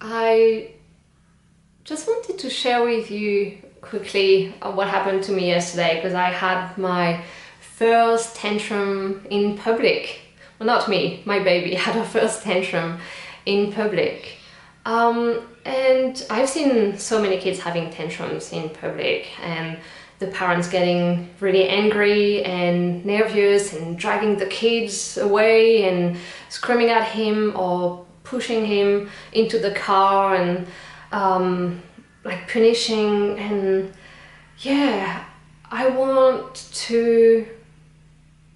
I just wanted to share with you quickly what happened to me yesterday, because I had my first tantrum in public. Well, not me, my baby had her first tantrum in public. And I've seen so many kids having tantrums in public, and the parents getting really angry and nervous and dragging the kids away and screaming at him or pushing him into the car and like punishing. And yeah, I want to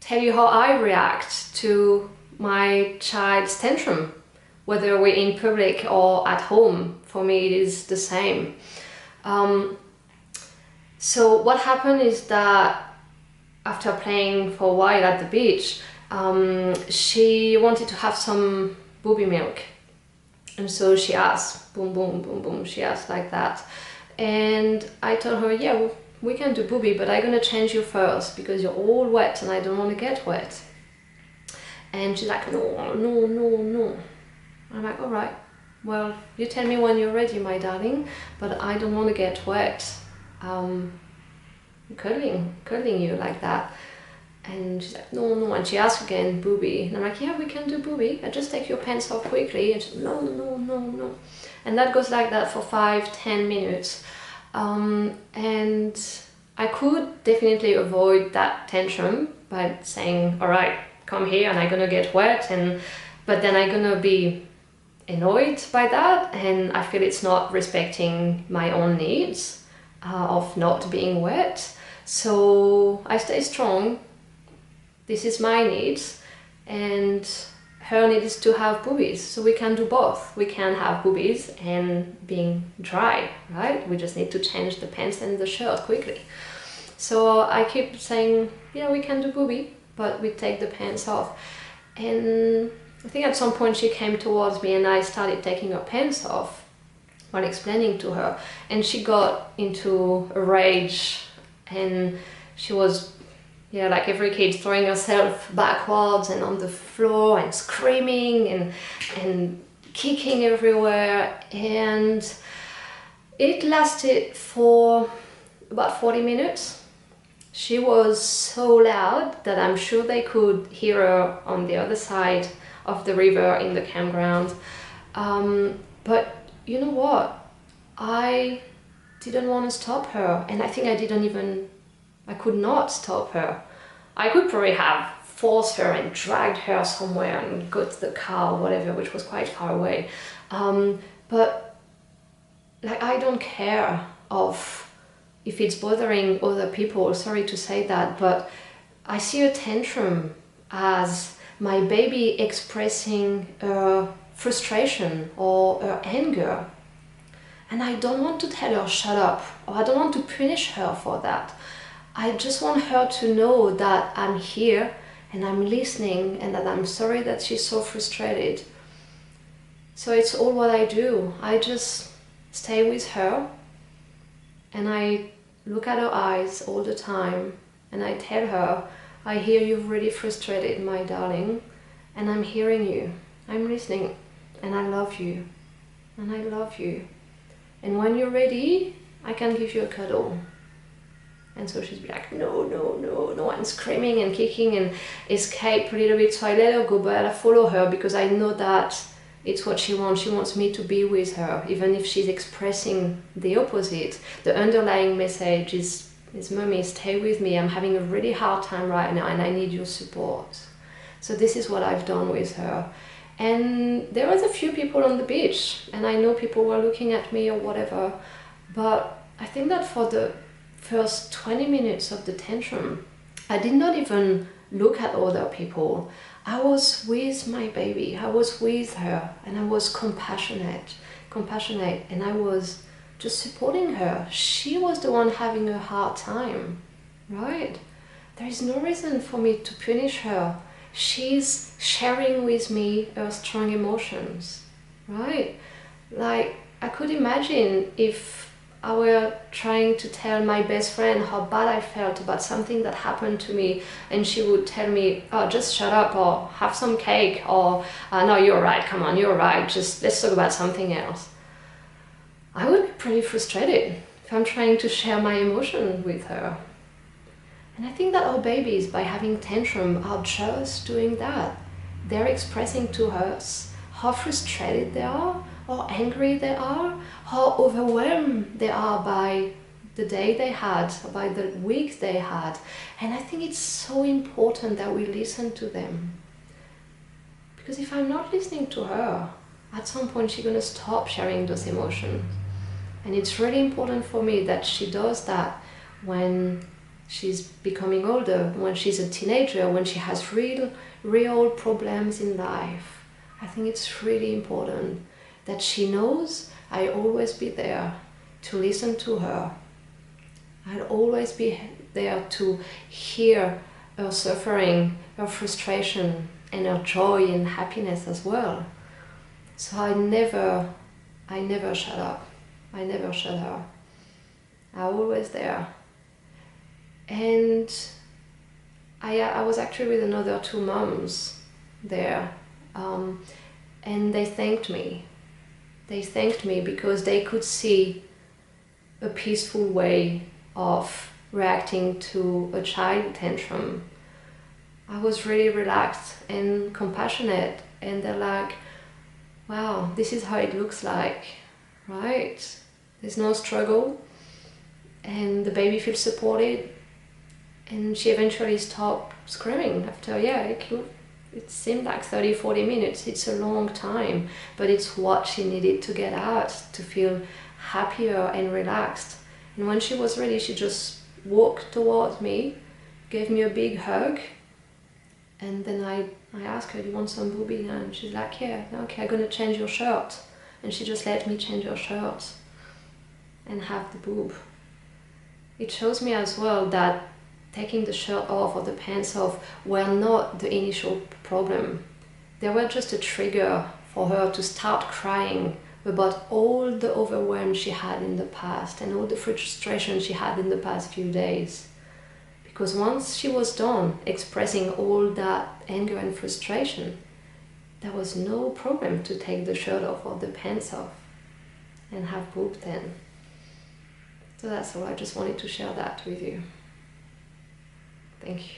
tell you how I react to my child's tantrum, whether we're in public or at home. For me it is the same. So what happened is that after playing for a while at the beach, she wanted to have some booby milk. And so she asked, boom, boom, boom, boom, she asked like that. And I told her, yeah, we can do booby, but I'm gonna change you first because you're all wet and I don't want to get wet. And she's like, no, no, no, no. I'm like, all right, well, you tell me when you're ready, my darling, but I don't want to get wet. Cuddling you like that. And she's like, no, no. And she asked again, booby. And I'm like, yeah, we can do booby. I just take your pants off quickly. And she's like, no, no, no, no. And that goes like that for 5-10 minutes. And I could definitely avoid that tantrum by saying, all right, come here and I'm gonna get wet. But then I'm gonna be annoyed by that, and I feel it's not respecting my own needs of not being wet. So I stay strong. This is my needs, and her need is to have boobies. So we can do both. We can have boobies and being dry, right? We just need to change the pants and the shirt quickly. So I keep saying, yeah, we can do booby, but we take the pants off. And I think at some point she came towards me and I started taking her pants off while explaining to her, and she got into a rage and she was, yeah, like every kid, throwing herself backwards and on the floor and screaming and kicking everywhere. And it lasted for about 40 minutes. She was so loud that I'm sure they could hear her on the other side of the river in the campground. But you know what? I didn't want to stop her, and I think I could not stop her. I could probably have forced her and dragged her somewhere and go to the car or whatever, which was quite far away. But like, I don't care if it's bothering other people, sorry to say that, but I see a tantrum as my baby expressing her frustration or her anger. And I don't want to tell her shut up, or I don't want to punish her for that. I just want her to know that I'm here and I'm listening, and that I'm sorry that she's so frustrated. So it's all what I do. I just stay with her and I look at her eyes all the time and I tell her, I hear you're really frustrated, my darling, and I'm hearing you. I'm listening, and I love you, and I love you. And when you're ready, I can give you a cuddle. And so she's like, no, no, no, no, and screaming and kicking and escape a little bit. So I let her go, but I follow her because I know that it's what she wants. She wants me to be with her, even if she's expressing the opposite. The underlying message is mommy, stay with me. I'm having a really hard time right now and I need your support. So this is what I've done with her. And there was a few people on the beach, and I know people were looking at me or whatever, but I think that for the first 20 minutes of the tantrum, I did not even look at other people. I was with my baby, I was with her, and I was compassionate, and I was just supporting her. She was the one having a hard time, right? There is no reason for me to punish her. She's sharing with me her strong emotions, right? Like, I could imagine if I were trying to tell my best friend how bad I felt about something that happened to me, and she would tell me, oh, just shut up, or have some cake, or no, you're right, come on, you're right, just let's talk about something else. I would be pretty frustrated if I'm trying to share my emotion with her. And I think that our babies, by having tantrum, are just doing that. They're expressing to us how frustrated they are, how angry they are, how overwhelmed they are by the day they had, by the week they had. And I think it's so important that we listen to them. Because if I'm not listening to her, at some point she's going to stop sharing those emotions. And it's really important for me that she does that when she's becoming older, when she's a teenager, when she has real problems in life. I think it's really important that she knows I'll always be there to listen to her. I'll always be there to hear her suffering, her frustration, and her joy and happiness as well. So I never shut up. I never shut her. I'm always there. And I was actually with another 2 moms there, and they thanked me. They thanked me because they could see a peaceful way of reacting to a child tantrum. I was really relaxed and compassionate, and they're like, wow, this is how it looks like, right? There's no struggle, and the baby feels supported. And she eventually stopped screaming after, it seemed like 30-40 minutes. It's a long time, but it's what she needed to get out to feel happier and relaxed. And when she was ready, she just walked towards me, gave me a big hug, and then I asked her, do you want some boobie now? And she's like, yeah, okay, I'm gonna change your shirt. And she just let me change her shirt and have the boob. It shows me as well that taking the shirt off or the pants off were not the initial problem. They were just a trigger for her to start crying about all the overwhelm she had in the past and all the frustration she had in the past few days. Because once she was done expressing all that anger and frustration, there was no problem to take the shirt off or the pants off and have boob then. So that's all. I just wanted to share that with you. Thank you.